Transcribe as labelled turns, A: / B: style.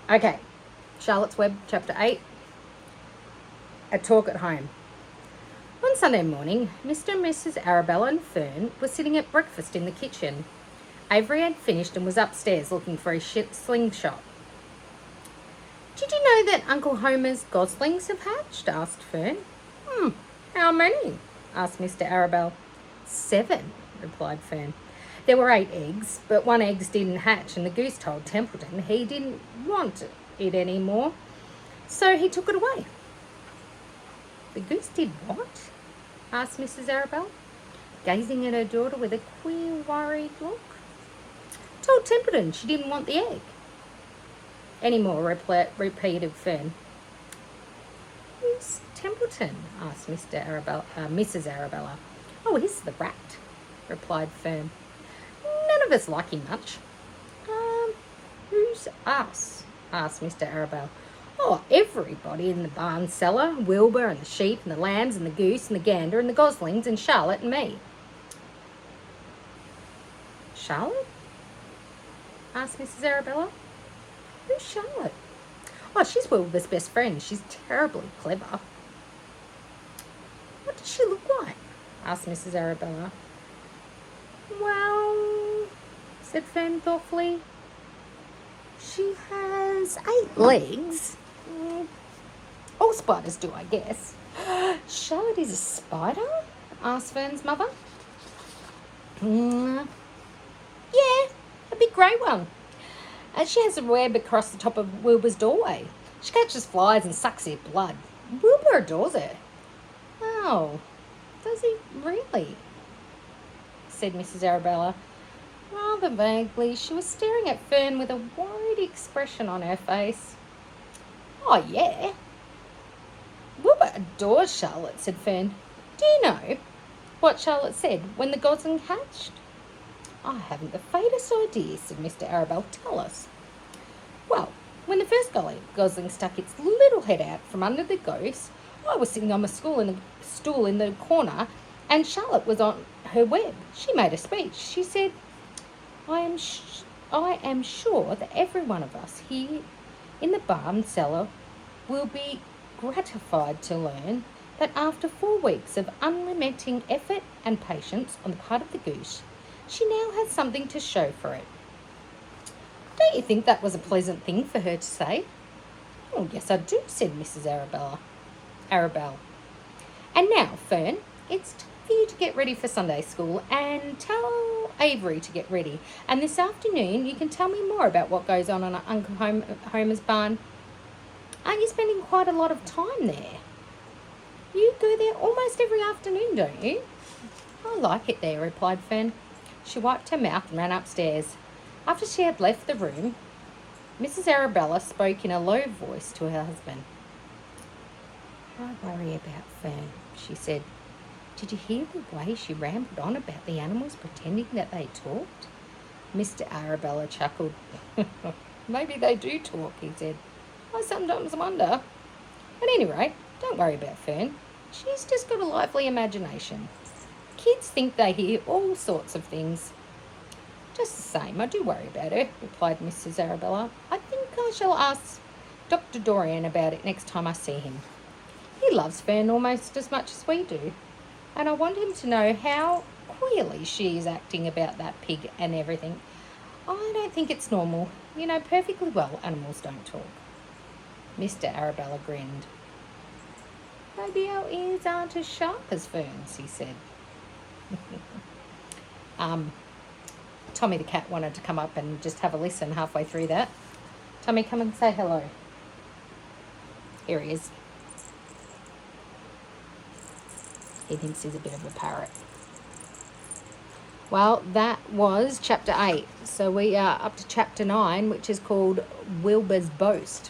A: Okay, Charlotte's Web, Chapter 8, A Talk at Home. One Sunday morning, Mr. and Mrs. Arabella and Fern were sitting at breakfast in the kitchen. Avery had finished and was upstairs looking for his slingshot. "Did you know that Uncle Homer's goslings have hatched?" asked Fern. How many?" asked Mr. Arabella. 7, replied Fern. "There were 8 eggs, but one egg didn't hatch, and the goose told Templeton he didn't want it anymore, so he took it away." "The goose did what?" asked Mrs. Arabella, gazing at her daughter with a queer, worried look. "Told Templeton she didn't want the egg." "Any more?" repeated Fern. "Who's Templeton?" asked Mrs. Arabella. "Oh, he's the rat," replied Fern. "None of us like him much." Who's us?" asked Mr. Arabella. "Oh, everybody in the barn cellar, Wilbur and the sheep and the lambs and the goose and the gander and the goslings and Charlotte and me." "Charlotte?" asked Mrs. Arabella. "Who's Charlotte?" "Oh, she's Wilbur's best friend. She's terribly clever." "What does she look like?" asked Mrs. Arabella. "Well," said Fern thoughtfully, "she has 8 legs. All spiders do, I guess." "Charlotte is a spider?" asked Fern's mother. "Yeah, a big grey one. She has a web across the top of Wilbur's doorway. She catches flies and sucks their blood. Wilbur adores her." "Oh, does he really?" said Mrs. Arabella, rather vaguely. She was staring at Fern with a worried expression on her face. "Oh, yeah. Wilbur adores Charlotte," said Fern. "Do you know what Charlotte said when the gosling hatched?" "I haven't the faintest idea," said Mr. Arabella. "Tell us." "Well, when the first gosling stuck its little head out from under the goose, I was sitting on my stool in the corner, and Charlotte was on her web. She made a speech. She said, I am sure that every one of us here in the barn cellar will be gratified to learn that after 4 weeks of unremitting effort and patience on the part of the goose, she now has something to show for it." "Don't you think that was a pleasant thing for her to say?" "Oh, yes, I do," said Mrs. Arabella. "And now, Fern, it's time for you to get ready for Sunday school and tell Avery to get ready. And this afternoon you can tell me more about what goes on at Uncle Homer's barn. Aren't you spending quite a lot of time there? You go there almost every afternoon, don't you?" "I like it there," replied Fern. She wiped her mouth and ran upstairs. After she had left the room, Mrs. Arabella spoke in a low voice to her husband. "I worry about Fern," she said. "Did you hear the way she rambled on about the animals pretending that they talked?" Mr. Arabella chuckled. "Maybe they do talk," he said. "I sometimes wonder. At any rate, don't worry about Fern. She's just got a lively imagination. Kids think they hear all sorts of things." "Just the same, I do worry about her," replied Mrs. Arabella. "I think I shall ask Dr. Dorian about it next time I see him. He loves Fern almost as much as we do, and I want him to know how queerly she is acting about that pig and everything. I don't think it's normal. You know perfectly well animals don't talk." Mr. Arabella grinned. "Maybe our ears aren't as sharp as Fern's," he said. Tommy the cat wanted to come up and just have a listen halfway through that. Tommy, come and say hello. Here he is. He thinks he's a bit of a parrot. Well, that was chapter 8. So we are up to chapter 9, which is called Wilbur's Boast.